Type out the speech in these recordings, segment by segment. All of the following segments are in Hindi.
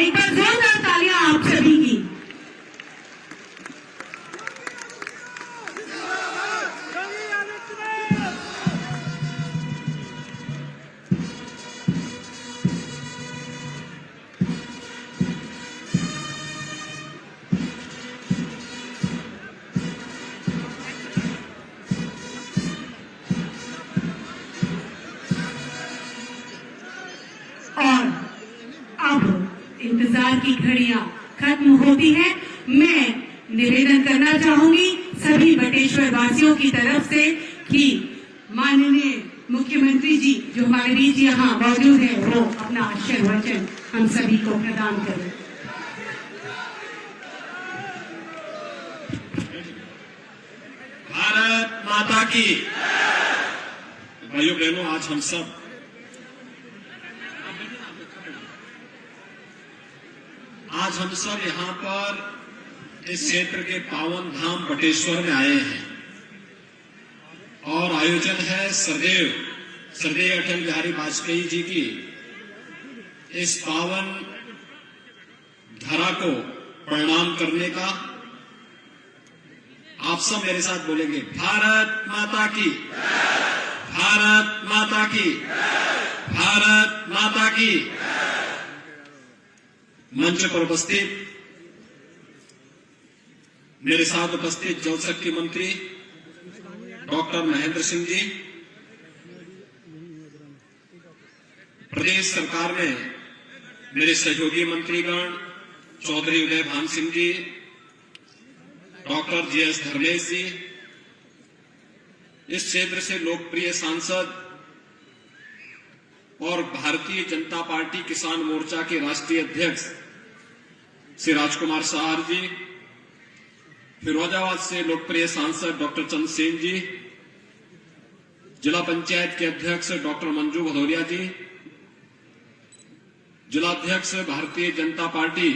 एक बार जोरदार तालियां आप सभी की। और अब इंतजार की घड़ियां खत्म होती हैं। मैं निवेदन करना चाहूंगी सभी बटेश्वर वासियों की तरफ से कि माननीय मुख्यमंत्री जी जो हमारे बीच यहाँ मौजूद हैं वो अपना आशीर्वचन हम सभी को प्रदान करें। भारत माता की। भाइयों बहनों, आज हम सब यहाँ पर इस क्षेत्र के पावन धाम बटेश्वर में आए हैं और आयोजन है स्वर्गीय अटल बिहारी वाजपेयी जी की इस पावन धरा को प्रणाम करने का। आप सब मेरे साथ बोलेंगे, भारत माता की, भारत माता की, भारत माता की। मंच पर उपस्थित मेरे साथ उपस्थित जल शक्ति मंत्री डॉक्टर महेंद्र सिंह जी, प्रदेश सरकार में मेरे सहयोगी मंत्रीगण चौधरी उदय भान सिंह जी, डॉक्टर जीएस धर्मेश जी, इस क्षेत्र से लोकप्रिय सांसद और भारतीय जनता पार्टी किसान मोर्चा के राष्ट्रीय अध्यक्ष श्री राजकुमार सहार जी, फिरोजाबाद से लोकप्रिय सांसद डॉक्टर चंद्रसेन जी, जिला पंचायत के अध्यक्ष डॉक्टर मंजू भदौरिया जी, जिलाध्यक्ष भारतीय जनता पार्टी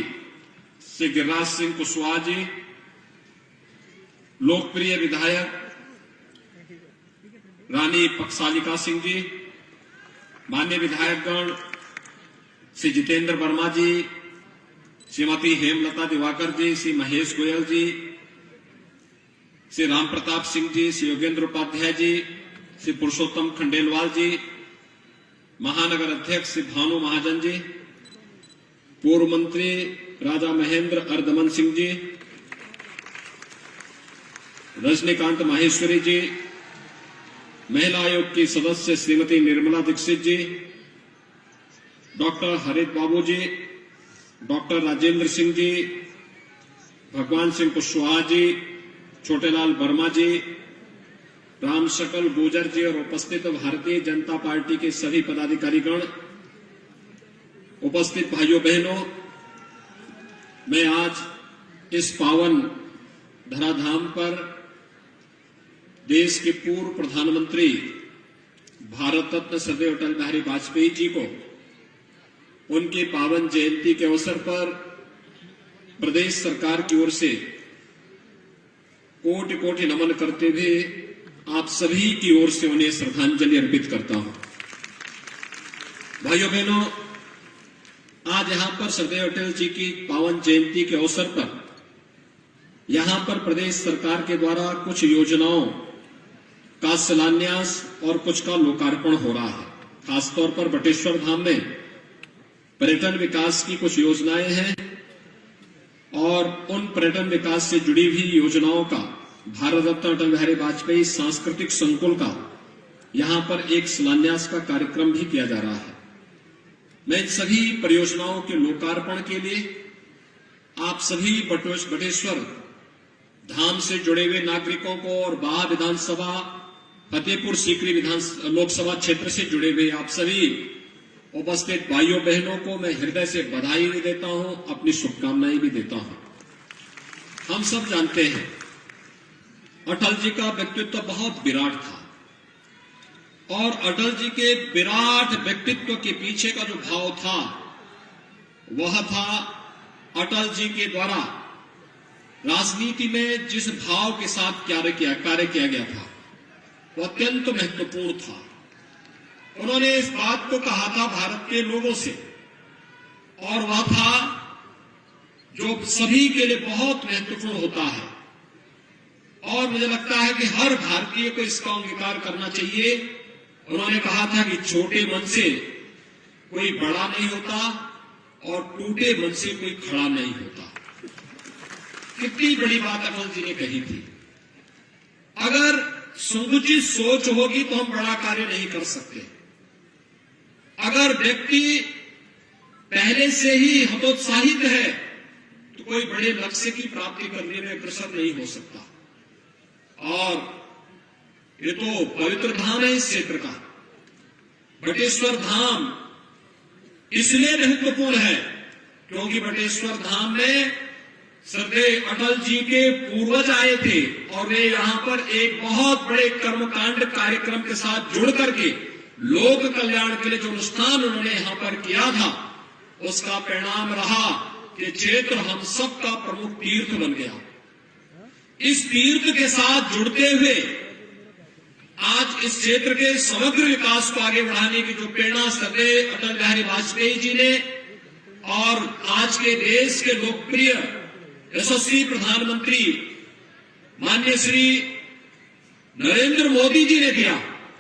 श्री गिरिराज सिंह कुशवाहा जी, लोकप्रिय विधायक रानी पक्षालिका सिंह जी, माननीय विधायकगण श्री जितेंद्र वर्मा जी, श्रीमती हेमलता दिवाकर जी, श्री महेश गोयल जी, श्री राम प्रताप सिंह जी, श्री योगेंद्र उपाध्याय जी, श्री पुरुषोत्तम खंडेलवाल जी, महानगर अध्यक्ष श्री भानु महाजन जी, पूर्व मंत्री राजा महेंद्र अर्दमन सिंह जी, रजनीकांत माहेश्वरी जी, महिला आयोग की सदस्य श्रीमती निर्मला दीक्षित जी, डॉक्टर हरित बाबू जी, डॉक्टर राजेंद्र सिंह जी, भगवान सिंह कुशवाहा जी, छोटेलाल वर्मा जी, राम शकल गुर्जर जी और उपस्थित भारतीय जनता पार्टी के सभी पदाधिकारीगण, उपस्थित भाइयों बहनों, मैं आज इस पावन धराधाम पर देश के पूर्व प्रधानमंत्री भारत रत्न स्वर्गीय अटल बिहारी वाजपेयी जी को उनकी पावन जयंती के अवसर पर प्रदेश सरकार की ओर से कोटि कोटि नमन करते हुए आप सभी की ओर से उन्हें श्रद्धांजलि अर्पित करता हूं। भाइयों बहनों, आज यहां पर स्वर्गीय अटल जी की पावन जयंती के अवसर पर यहां पर प्रदेश सरकार के द्वारा कुछ योजनाओं का शिलान्यास और कुछ का लोकार्पण हो रहा है। खासतौर पर बटेश्वर धाम में पर्यटन विकास की कुछ योजनाएं हैं और उन पर्यटन विकास से जुड़ी हुई योजनाओं का भारत रत्न अटल बिहारी वाजपेयी सांस्कृतिक संकुल का यहां पर एक शिलान्यास का कार्यक्रम भी किया जा रहा है। मैं इन सभी परियोजनाओं के लोकार्पण के लिए आप सभी बटेश्वर धाम से जुड़े हुए नागरिकों को और बाह विधानसभा फतेहपुर सीकरी लोकसभा क्षेत्र से जुड़े हुए आप सभी उपस्थित भाइयों बहनों को मैं हृदय से बधाई भी देता हूं, अपनी शुभकामनाएं भी देता हूं। हम सब जानते हैं अटल जी का व्यक्तित्व बहुत विराट था और अटल जी के विराट व्यक्तित्व के पीछे का जो भाव था वह था अटल जी के द्वारा राजनीति में जिस भाव के साथ कार्य किया गया था वह अत्यंत महत्वपूर्ण था। उन्होंने इस बात को कहा था भारत के लोगों से और वह था जो सभी के लिए बहुत महत्वपूर्ण होता है और मुझे लगता है कि हर भारतीय को इसका अंगीकार करना चाहिए। उन्होंने कहा था कि छोटे मन से कोई बड़ा नहीं होता और टूटे मन से कोई खड़ा नहीं होता। कितनी बड़ी बात अटल जी ने कही थी। अगर संकुचित सोच होगी तो हम बड़ा कार्य नहीं कर सकते। अगर व्यक्ति पहले से ही हतोत्साहित है तो कोई बड़े लक्ष्य की प्राप्ति करने में अग्रसर नहीं हो सकता। और ये तो पवित्र धाम है इस क्षेत्र का। बटेश्वर धाम इसलिए महत्वपूर्ण है क्योंकि बटेश्वर धाम में श्रद्धेय अटल जी के पूर्वज आए थे और वे यहां पर एक बहुत बड़े कर्मकांड कार्यक्रम के साथ जुड़ करके लोक कल्याण के लिए जो अनुष्ठान उन्होंने यहां पर किया था, उसका परिणाम रहा कि क्षेत्र हम सबका प्रमुख तीर्थ बन गया। इस तीर्थ के साथ जुड़ते हुए आज इस क्षेत्र के समग्र विकास को आगे बढ़ाने की जो प्रेरणा श्रद्धेय अटल बिहारी वाजपेयी जी ने और आज के देश के लोकप्रिय यशस्वी प्रधानमंत्री माननीय श्री नरेंद्र मोदी जी ने दिया,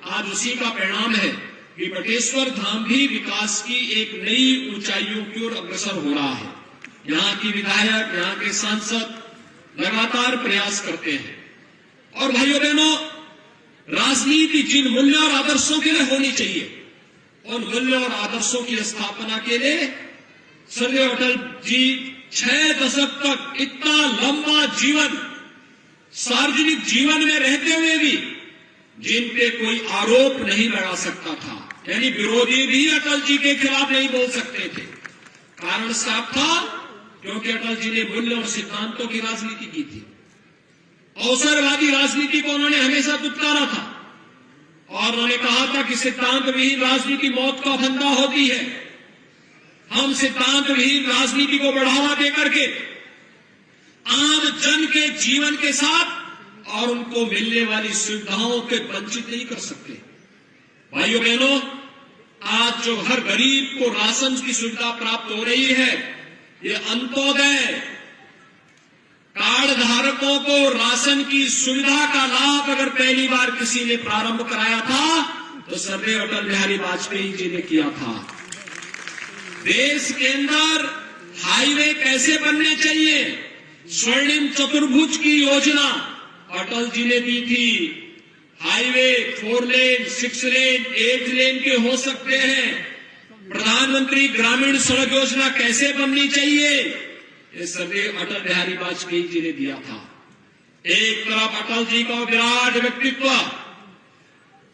आज उसी का परिणाम है कि बटेश्वर धाम भी विकास की एक नई ऊंचाइयों की ओर अग्रसर हो रहा है। यहाँ की विधायक, यहाँ के सांसद लगातार प्रयास करते हैं। और भाइयों बहनों, राजनीति जिन मूल्यों और आदर्शों के लिए होनी चाहिए, उन मूल्यों और आदर्शों की स्थापना के लिए श्रद्धेय अटल जी 6 दशक तक इतना लंबा जीवन सार्वजनिक जीवन में रहते हुए भी जिन पे कोई आरोप नहीं लगा सकता था, यानी विरोधी भी अटल जी के खिलाफ नहीं बोल सकते थे। कारण साफ था क्योंकि अटल जी ने मूल्य और सिद्धांतों की राजनीति की थी। अवसरवादी राजनीति को उन्होंने हमेशा दुत्कारा था और उन्होंने कहा था कि सिद्धांत विहीन राजनीति मौत का फंदा होती है। हम सिद्धांत विहीन राजनीति को बढ़ावा देकर के आम जन के जीवन के साथ और उनको मिलने वाली सुविधाओं के वंचित नहीं कर सकते। भाइयों बहनों, आज जो हर गरीब को राशन की सुविधा प्राप्त हो रही है, ये अंत्योदय कार्ड धारकों को राशन की सुविधा का लाभ अगर पहली बार किसी ने प्रारंभ कराया था तो श्रद्धेय अटल बिहारी वाजपेयी जी ने किया था। देश के अंदर हाईवे कैसे बनने चाहिए, स्वर्णिम चतुर्भुज की योजना अटल जी ने दी थी। हाईवे 4 लेन, 6 लेन, 8 लेन के हो सकते हैं। प्रधानमंत्री ग्रामीण सड़क योजना कैसे बननी चाहिए, ये श्रद्धेय अटल बिहारी वाजपेयी जी ने दिया था। एक तरफ अटल जी का विराट व्यक्तित्व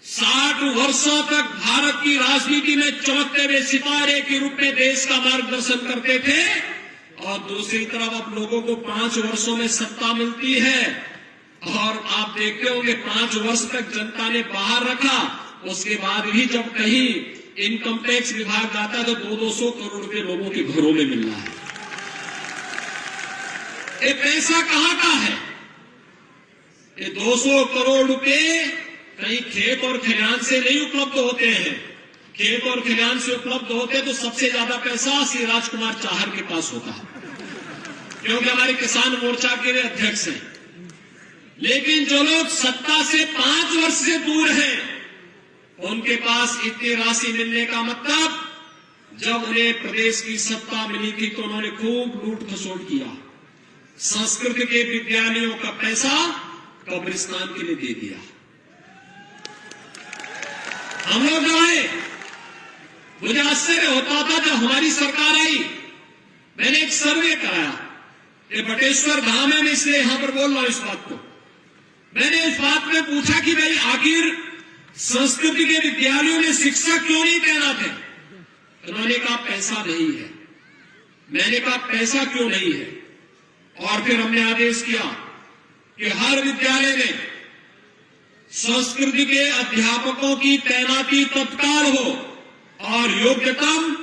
60 वर्षों तक भारत की राजनीति में चमकते हुए सितारे के रूप में देश का मार्गदर्शन करते थे और दूसरी तरफ अब लोगों को 5 वर्षों में सत्ता मिलती है और आप देखते होंगे 5 वर्ष तक जनता ने बाहर रखा, उसके बाद भी जब कहीं इनकम टैक्स विभाग जाता है तो 200 करोड़ रुपए लोगों के घरों में मिल रहा है। ये पैसा कहां का है? ये 200 करोड़ रुपए कहीं खेत और खलिहान से नहीं उपलब्ध होते हैं। खेत और खलिहान से उपलब्ध होते तो सबसे ज्यादा पैसा श्री राजकुमार चाहर के पास होता है, क्योंकि हमारे किसान मोर्चा के वे अध्यक्ष हैं। लेकिन जो लोग सत्ता से 5 वर्ष से दूर हैं, उनके पास इतनी राशि मिलने का मतलब, जब उन्हें प्रदेश की सत्ता मिली थी तो उन्होंने खूब लूट खसोट किया। संस्कृत के विद्यालयों का पैसा कब्रिस्तान के लिए दे दिया। हम लोग जो आए, मुझे आश्चर्य होता था जब हमारी सरकार आई, मैंने एक सर्वे कराया। ये बटेश्वर धाम है, मैं इसलिए यहां पर बोल रहा हूं इस बात को। मैंने इस बात में पूछा कि भाई आखिर संस्कृति के विद्यालयों में शिक्षक क्यों नहीं तैनात है? उन्होंने कहा पैसा नहीं है। मैंने कहा पैसा क्यों नहीं है? और फिर हमने आदेश किया कि हर विद्यालय में संस्कृति के अध्यापकों की तैनाती तत्काल हो और योग्यतम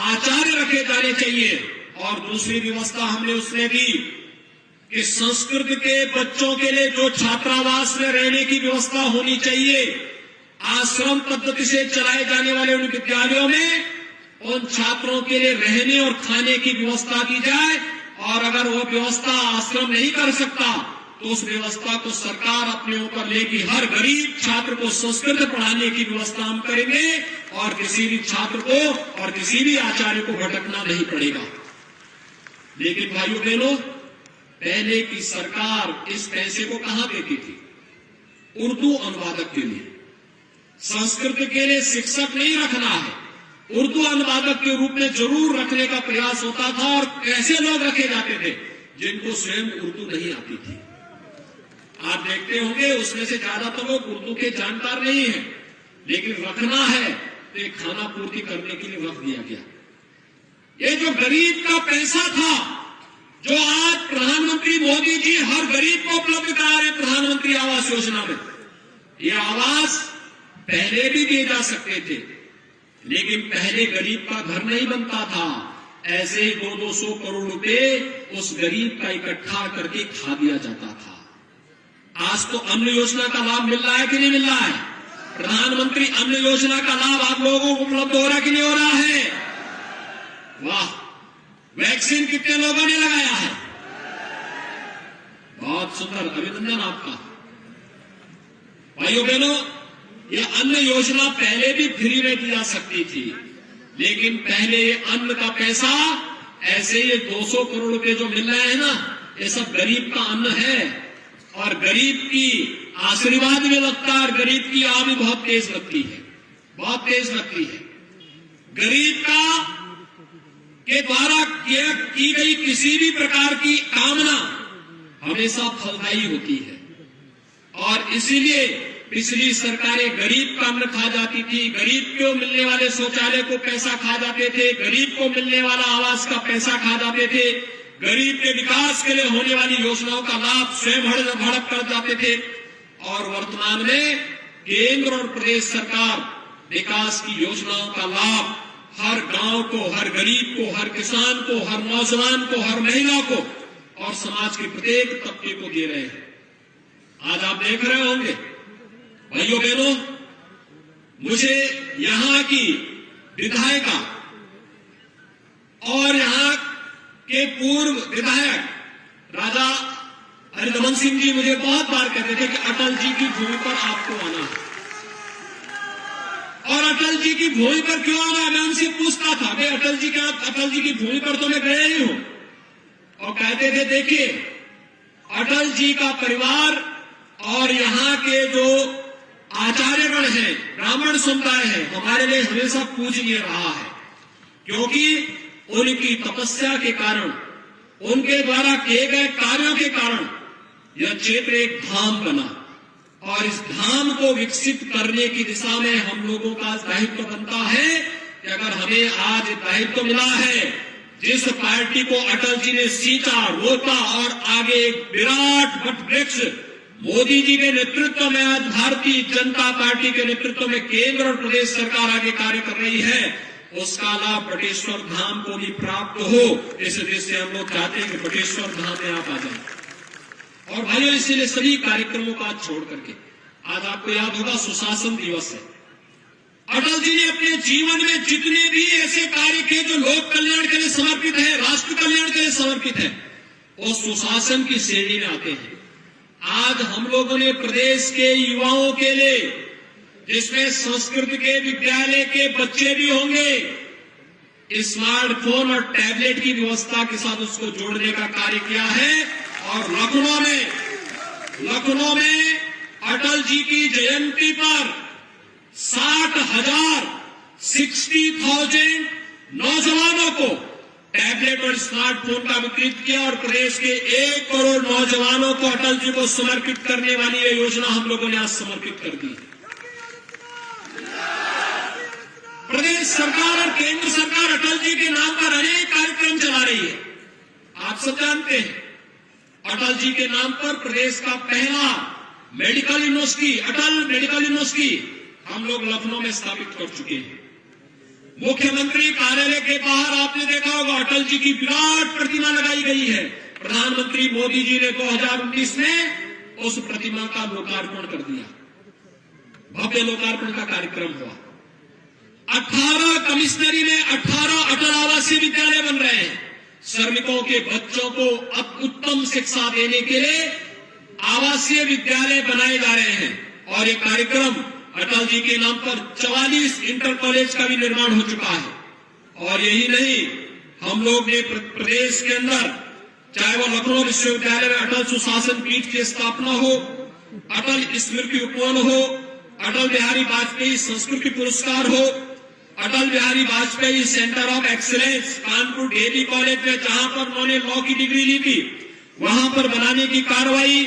आचार्य रखे जाने चाहिए। और दूसरी व्यवस्था हमने उसमें दी कि संस्कृत के बच्चों के लिए जो छात्रावास में रहने की व्यवस्था होनी चाहिए, आश्रम पद्धति से चलाए जाने वाले उन विद्यालयों में उन छात्रों के लिए रहने और खाने की व्यवस्था की जाए और अगर वो व्यवस्था आश्रम नहीं कर सकता तो उस व्यवस्था को सरकार अपने ऊपर लेगी। हर गरीब छात्र को संस्कृत पढ़ाने की व्यवस्था हम करेंगे और किसी भी छात्र को और किसी भी आचार्य को भटकना नहीं पड़ेगा। लेकिन भाइयों बहनों, पहले की सरकार इस पैसे को कहां देती थी? उर्दू अनुवादक के लिए। संस्कृत के लिए शिक्षक नहीं रखना है, उर्दू अनुवादक के रूप में जरूर रखने का प्रयास होता था। और कैसे लोग रखे जाते थे? जिनको स्वयं उर्दू नहीं आती थी। आप देखते होंगे उसमें से ज्यादातर लोग उर्दू के जानकार नहीं है, लेकिन रखना है तो एक खाना पूर्ति करने के लिए रख दिया गया। ये जो गरीब का पैसा था, जो आज प्रधानमंत्री मोदी जी हर गरीब को उपलब्ध करा रहे प्रधानमंत्री आवास योजना में, ये आवास पहले भी दिए जा सकते थे, लेकिन पहले गरीब का घर नहीं बनता था। ऐसे ही 200 करोड़ रुपए उस गरीब का इकट्ठा करके खा दिया जाता था। आज तो अन्न योजना का लाभ मिल रहा है कि नहीं मिल रहा है? प्रधानमंत्री अन्न योजना का लाभ आप लोगों को उपलब्ध हो रहा है कि नहीं हो रहा है? वाह! वैक्सीन कितने लोगों ने लगाया है? बहुत सुंदर, अभिनंदन आपका। भाइयों बहनों, ये अन्न योजना पहले भी फ्री में दी जा सकती थी, लेकिन पहले ये अन्न का पैसा, ऐसे ये 200 करोड़ रुपए जो मिल रहे हैं ना, ये सब गरीब का अन्न है। और गरीब की आशीर्वाद में लगता है और गरीब की आह भी बहुत तेज लगती है, बहुत तेज लगती है। गरीब का के द्वारा की गई किसी भी प्रकार की कामना हमेशा फलदायी होती है। और इसीलिए पिछली सरकारें गरीब का अन्न खा जाती थी, गरीब को मिलने वाले शौचालय को पैसा खा जाते थे, गरीब को मिलने वाला आवास का पैसा खा जाते थे, गरीब के विकास के लिए होने वाली योजनाओं का लाभ स्वयं हड़प कर जाते थे। और वर्तमान में केंद्र और प्रदेश सरकार विकास की योजनाओं का लाभ हर गांव को, हर गरीब को, हर किसान को, हर नौजवान को, हर महिला को और समाज के प्रत्येक तबके को दे रहे हैं। आज आप देख रहे होंगे भाइयों बहनों, मुझे यहां की विधायिका और यहां के पूर्व विधायक राजा हरिदमन सिंह जी मुझे बहुत बार कहते थे कि अटल जी की भूमि पर आपको आना है। और अटल जी की भूमि पर क्यों आना है? मैं उनसे पूछता था, भाई अटल जी की भूमि पर तो मैं गया ही हूं। और कहते थे, देखिए अटल जी का परिवार और यहां के जो आचार्यगण हैं, ब्राह्मण समुदाय है, हमारे लिए हमेशा पूजनीय रहा है, क्योंकि उनकी तपस्या के कारण, उनके द्वारा किए गए कार्यों के कारण यह क्षेत्र एक धाम बना। और इस धाम को विकसित करने की दिशा में हम लोगों का दायित्व बनता है कि अगर हमें आज दायित्व मिला है, जिस पार्टी को अटल जी ने सींचा, रोपा और आगे एक विराट वट वृक्ष मोदी जी के नेतृत्व में, आज भारतीय जनता पार्टी के नेतृत्व में केंद्र और प्रदेश सरकार आगे कार्य कर रही है, उसका लाभ बटेश्वर धाम को भी प्राप्त हो। इस दृष्टि से हम लोग चाहते हैं कि बटेश्वर धाम में आप आ जाएं। और भाइयों, इसीलिए सभी कार्यक्रमों का छोड़ करके आज आपको याद होगा सुशासन दिवस है। अटल जी ने अपने जीवन में जितने भी ऐसे कार्य किए जो लोक कल्याण के लिए समर्पित है, राष्ट्र कल्याण के लिए समर्पित है, वो सुशासन की श्रेणी में आते हैं। आज हम लोगों ने प्रदेश के युवाओं के लिए, जिसमें संस्कृत के विद्यालय के बच्चे भी होंगे, स्मार्टफोन और टैबलेट की व्यवस्था के साथ उसको जोड़ने का कार्य किया है। और लखनऊ में अटल जी की जयंती पर 60,000 नौजवानों को टैबलेट और स्मार्टफोन का वितरित किया। और प्रदेश के 1 करोड़ नौजवानों को अटल जी को समर्पित करने वाली ये योजना हम लोगों ने आज समर्पित कर दी। प्रदेश सरकार और केंद्र सरकार अटल जी के नाम पर अनेक कार्यक्रम चला रही है। आप सब जानते हैं, अटल जी के नाम पर प्रदेश का पहला मेडिकल यूनिवर्सिटी, अटल मेडिकल यूनिवर्सिटी, हम लोग लखनऊ में स्थापित कर चुके हैं। मुख्यमंत्री कार्यालय के बाहर आपने देखा होगा अटल जी की विराट प्रतिमा लगाई गई है। प्रधानमंत्री मोदी जी ने 2019 में उस प्रतिमा का लोकार्पण कर दिया, भव्य लोकार्पण का कार्यक्रम हुआ। 18 कमिश्नरी में 18 अटल आवासीय विद्यालय बन रहे हैं। श्रमिकों के बच्चों को अब उत्तम शिक्षा देने के लिए आवासीय विद्यालय बनाए जा रहे हैं और ये कार्यक्रम अटल जी के नाम पर 44 इंटर कॉलेज का भी निर्माण हो चुका है। और यही नहीं, हम लोग ने प्रदेश के अंदर चाहे वो लखनऊ विश्वविद्यालय में अटल सुशासन पीठ की स्थापना हो, अटल स्मृति उपवन हो, अटल बिहारी वाजपेयी संस्कृति पुरस्कार हो, Atal Bihari Vajpayee centre of excellence Kanpur Daly College में जहां पर उन्होंने लॉ की डिग्री ली थी वहां पर बनाने की कार्रवाई,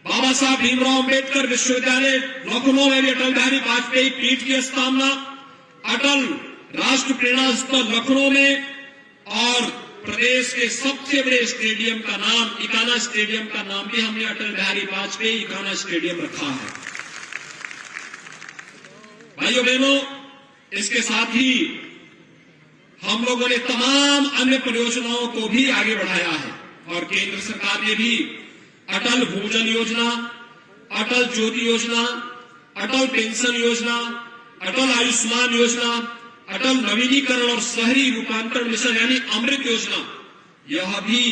बाबा साहब भीमराव अंबेडकर विश्वविद्यालय लखनऊ में भी अटल बिहारी वाजपेयी पीठ की स्थापना, अटल राष्ट्र प्रेरणा स्थल लखनऊ में, और प्रदेश के सबसे बड़े स्टेडियम का नाम, इकाना स्टेडियम का नाम भी हमने अटल बिहारी वाजपेयी इकाना स्टेडियम रखा है। भाइयों बहनों, इसके साथ ही हम लोगों ने तमाम अन्य परियोजनाओं को भी आगे बढ़ाया है और केंद्र सरकार ने भी अटल भूजल योजना, अटल ज्योति योजना, अटल पेंशन योजना, अटल आयुष्मान योजना, अटल नवीनीकरण और शहरी रूपांतरण मिशन यानी अमृत योजना, यह भी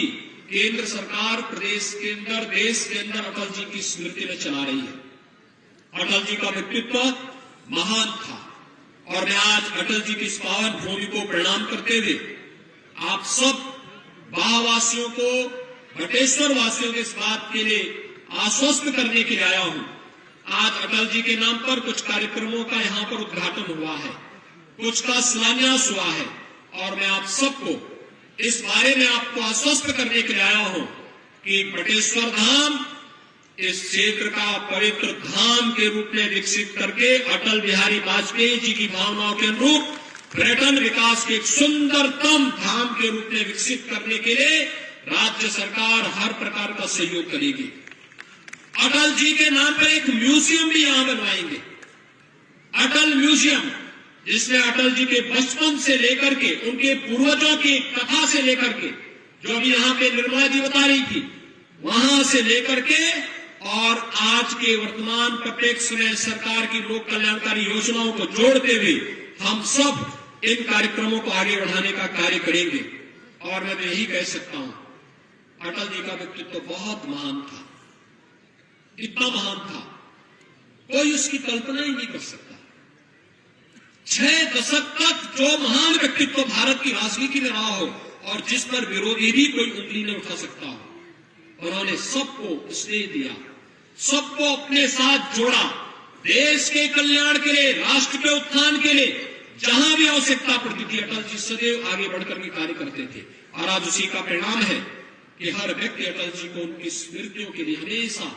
केंद्र सरकार प्रदेश के अंदर, देश के अंदर अटल जी की स्मृति में चला रही है। अटल जी का व्यक्तित्व महान था और मैं आज अटल जी की इस पावन भूमि को प्रणाम करते हुए आप सब बाहवासियों को, बटेश्वर वासियों के इस बात के लिए आश्वस्त करने के लिए आया हूं। आज अटल जी के नाम पर कुछ कार्यक्रमों का यहां पर उद्घाटन हुआ है, कुछ का शिलान्यास हुआ है और मैं आप सबको इस बारे में आपको आश्वस्त करने के लिए आया हूं कि बटेश्वर धाम इस क्षेत्र का पवित्र धाम के रूप में विकसित करके अटल बिहारी वाजपेयी जी की भावनाओं के अनुरूप पर्यटन विकास के एक सुंदरतम धाम के रूप में विकसित करने के लिए राज्य सरकार हर प्रकार का सहयोग करेगी। अटल जी के नाम पर एक म्यूजियम भी यहां बनवाएंगे, अटल म्यूजियम, जिसमें अटल जी के बचपन से लेकर के, उनके पूर्वजों की कथा से लेकर के, जो अभी यहां पे निर्मला जी बता रही थी, वहां से लेकर के और आज के वर्तमान प्रत्यक्ष में सरकार की लोक कल्याणकारी योजनाओं को जोड़ते हुए हम सब इन कार्यक्रमों को आगे बढ़ाने का कार्य करेंगे। और मैं यही कह सकता हूं, अटल जी का व्यक्तित्व बहुत महान था, इतना महान था कोई उसकी कल्पना ही नहीं कर सकता। 6 दशक तक जो महान व्यक्तित्व भारत की राजनीति में रहा हो और जिस पर विरोधी भी कोई उंगली नहीं उठा सकता हो, उन्होंने सबको स्नेह दिया, सबको अपने साथ जोड़ा, देश के कल्याण के लिए, राष्ट्र के उत्थान के लिए जहां भी आवश्यकता पड़ती थी अटल जी सदैव आगे बढ़कर के कार्य करते थे। और आज उसी का परिणाम है कि हर व्यक्ति अटल जी को उनकी स्मृतियों के लिए हमेशा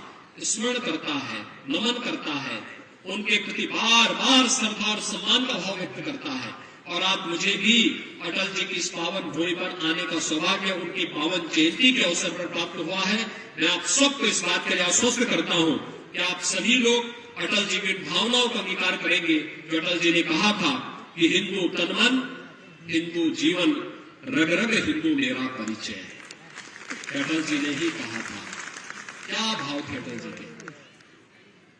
स्मरण करता है, नमन करता है, उनके प्रति बार बार श्रद्धा और सम्मान का भाव व्यक्त करता है। और आज मुझे भी अटल जी की इस पावन भूमि पर आने का सौभाग्य उनकी पावन जयंती के अवसर पर प्राप्त हुआ है। मैं आप सबको इस बात के लिए आश्वस्त करता हूं कि आप सभी लोग अटल जी की भावनाओं का अंगीकार करेंगे जो अटल जी ने कहा था कि हिंदू तन मन, हिंदू जीवन, रग रग हिंदू मेरा परिचय है। अटल जी ने ही कहा था। क्या भाव थे अटल जी के।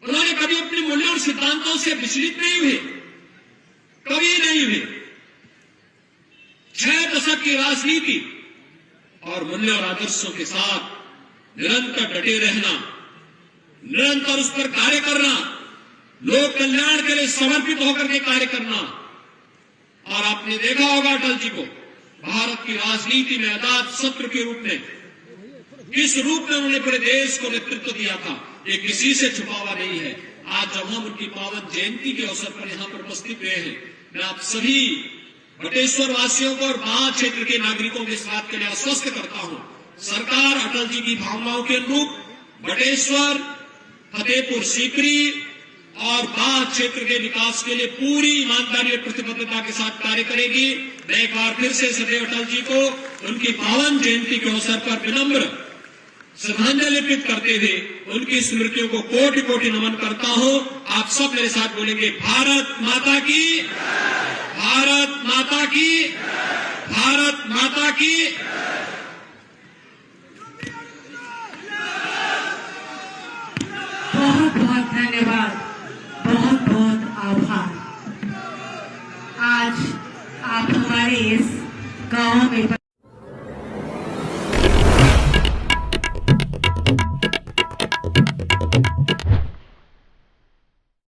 उन्होंने कभी अपने मूल्यों और सिद्धांतों से विचलित नहीं हुए, कभी नहीं हुए। 6 दशक की राजनीति और मूल्य और आदर्शों के साथ निरंतर डटे रहना, निरंतर उस पर कार्य करना, लोक कल्याण के लिए समर्पित होकर के कार्य करना। और आपने देखा होगा अटल जी को भारत की राजनीति में अजात शत्रु के रूप में, किस रूप में उन्होंने पूरे देश को नेतृत्व दिया था, ये किसी से छुपा हुआ नहीं है। आज जब हम उनकी पावन जयंती के अवसर पर यहां पर उपस्थित हुए हैं, मैं आप सभी बटेश्वर वासियों को और बाढ़ क्षेत्र के नागरिकों के इस बात के लिए आश्वस्त करता हूं, सरकार अटल जी की भावनाओं के अनुरूप बटेश्वर, फतेहपुर सीकरी और बाढ़ क्षेत्र के विकास के लिए पूरी ईमानदारी और प्रतिबद्धता के साथ कार्य करेगी। मैं एक बार फिर से सदैव अटल जी को उनकी पावन जयंती के अवसर पर विनम्र श्रद्धांजलि अर्पित करते हुए उनकी स्मृतियों को कोटि कोटि नमन करता हूं। आप सब मेरे साथ बोलेंगे, भारत माता की, भारत माता की, भारत माता की। बहुत बहुत धन्यवाद, बहुत बहुत आभार। आज आप हमारे इस गांव में